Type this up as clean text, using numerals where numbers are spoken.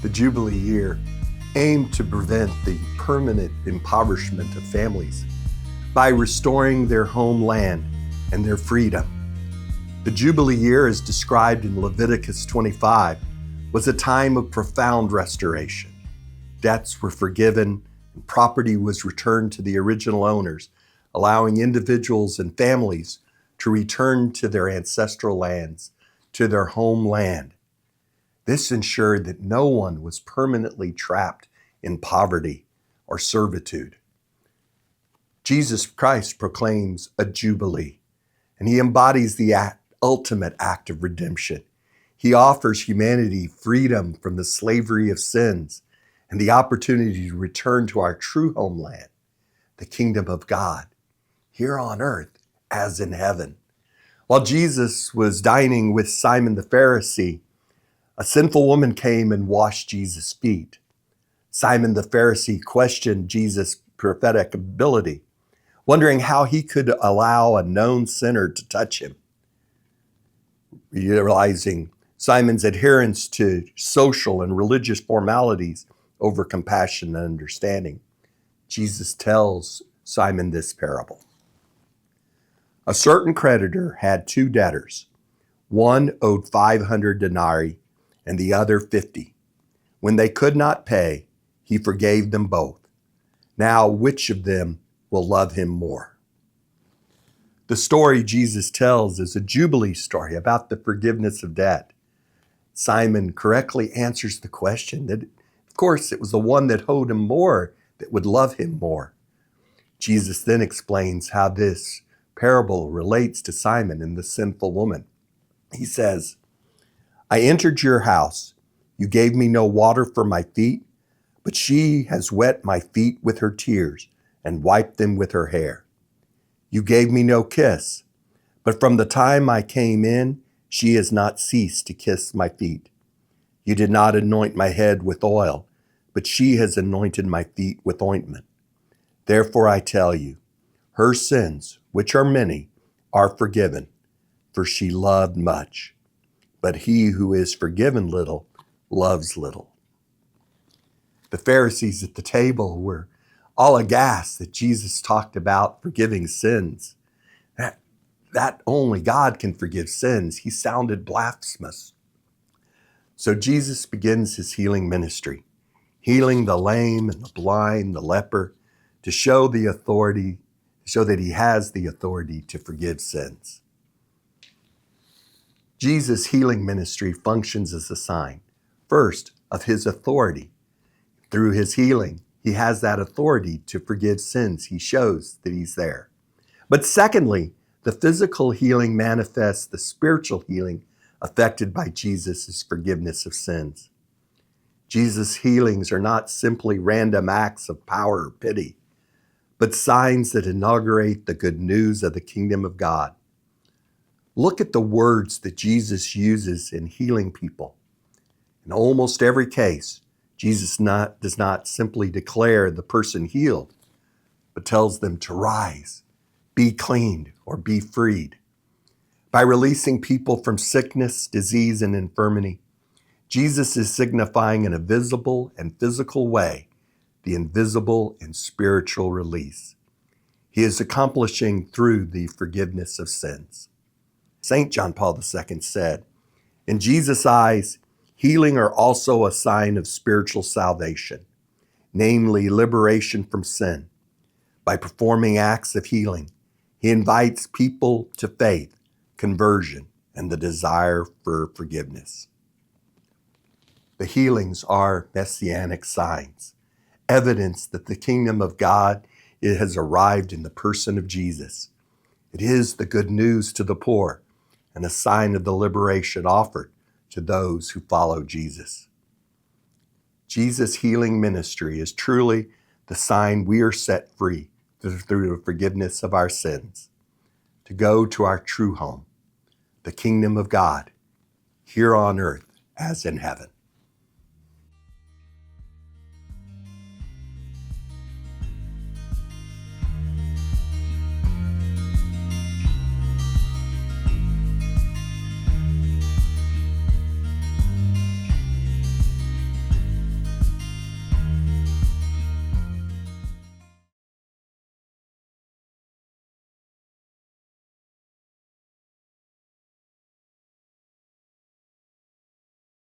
The Jubilee Year aimed to prevent the permanent impoverishment of families by restoring their homeland and their freedom. The Jubilee Year, as described in Leviticus 25, was a time of profound restoration. Debts were forgiven and property was returned to the original owners, allowing individuals and families to return to their ancestral lands, to their homeland. This ensured that no one was permanently trapped in poverty or servitude. Jesus Christ proclaims a jubilee, and he embodies the ultimate act of redemption. He offers humanity freedom from the slavery of sins and the opportunity to return to our true homeland, the kingdom of God, here on earth as in heaven. While Jesus was dining with Simon the Pharisee, a sinful woman came and washed Jesus' feet. Simon the Pharisee questioned Jesus' prophetic ability, wondering how he could allow a known sinner to touch him. Realizing Simon's adherence to social and religious formalities over compassion and understanding, Jesus tells Simon this parable. A certain creditor had two debtors. One owed 500 denarii and the other 50. When they could not pay, he forgave them both. Now, which of them will love him more? The story Jesus tells is a jubilee story about the forgiveness of debt. Simon correctly answers the question that, of course, it was the one that owed him more that would love him more. Jesus then explains how this parable relates to Simon and the sinful woman. He says, I entered your house. You gave me no water for my feet, but she has wet my feet with her tears and wiped them with her hair. You gave me no kiss, but from the time I came in, she has not ceased to kiss my feet. You did not anoint my head with oil, but she has anointed my feet with ointment. Therefore I tell you, her sins, which are many, are forgiven, for she loved much. But he who is forgiven little loves little. The Pharisees at the table were all aghast that Jesus talked about forgiving sins. That only God can forgive sins. He sounded blasphemous. So Jesus begins his healing ministry, healing the lame and the blind, the leper, to show that he has the authority to forgive sins. Jesus' healing ministry functions as a sign, first, of his authority. Through his healing, he has that authority to forgive sins. He shows that he's there. But secondly, the physical healing manifests the spiritual healing affected by Jesus' forgiveness of sins. Jesus' healings are not simply random acts of power or pity, but signs that inaugurate the good news of the kingdom of God. Look at the words that Jesus uses in healing people. In almost every case, Jesus does not simply declare the person healed, but tells them to rise, be cleaned, or be freed. By releasing people from sickness, disease, and infirmity, Jesus is signifying in a visible and physical way the invisible and spiritual release. He is accomplishing through the forgiveness of sins. St. John Paul II said, in Jesus' eyes, healing are also a sign of spiritual salvation, namely liberation from sin. By performing acts of healing, he invites people to faith, conversion, and the desire for forgiveness. The healings are messianic signs, evidence that the kingdom of God has arrived in the person of Jesus. It is the good news to the poor and a sign of the liberation offered to those who follow Jesus. Jesus' healing ministry is truly the sign we are set free through the forgiveness of our sins, to go to our true home, the kingdom of God, here on earth as in heaven.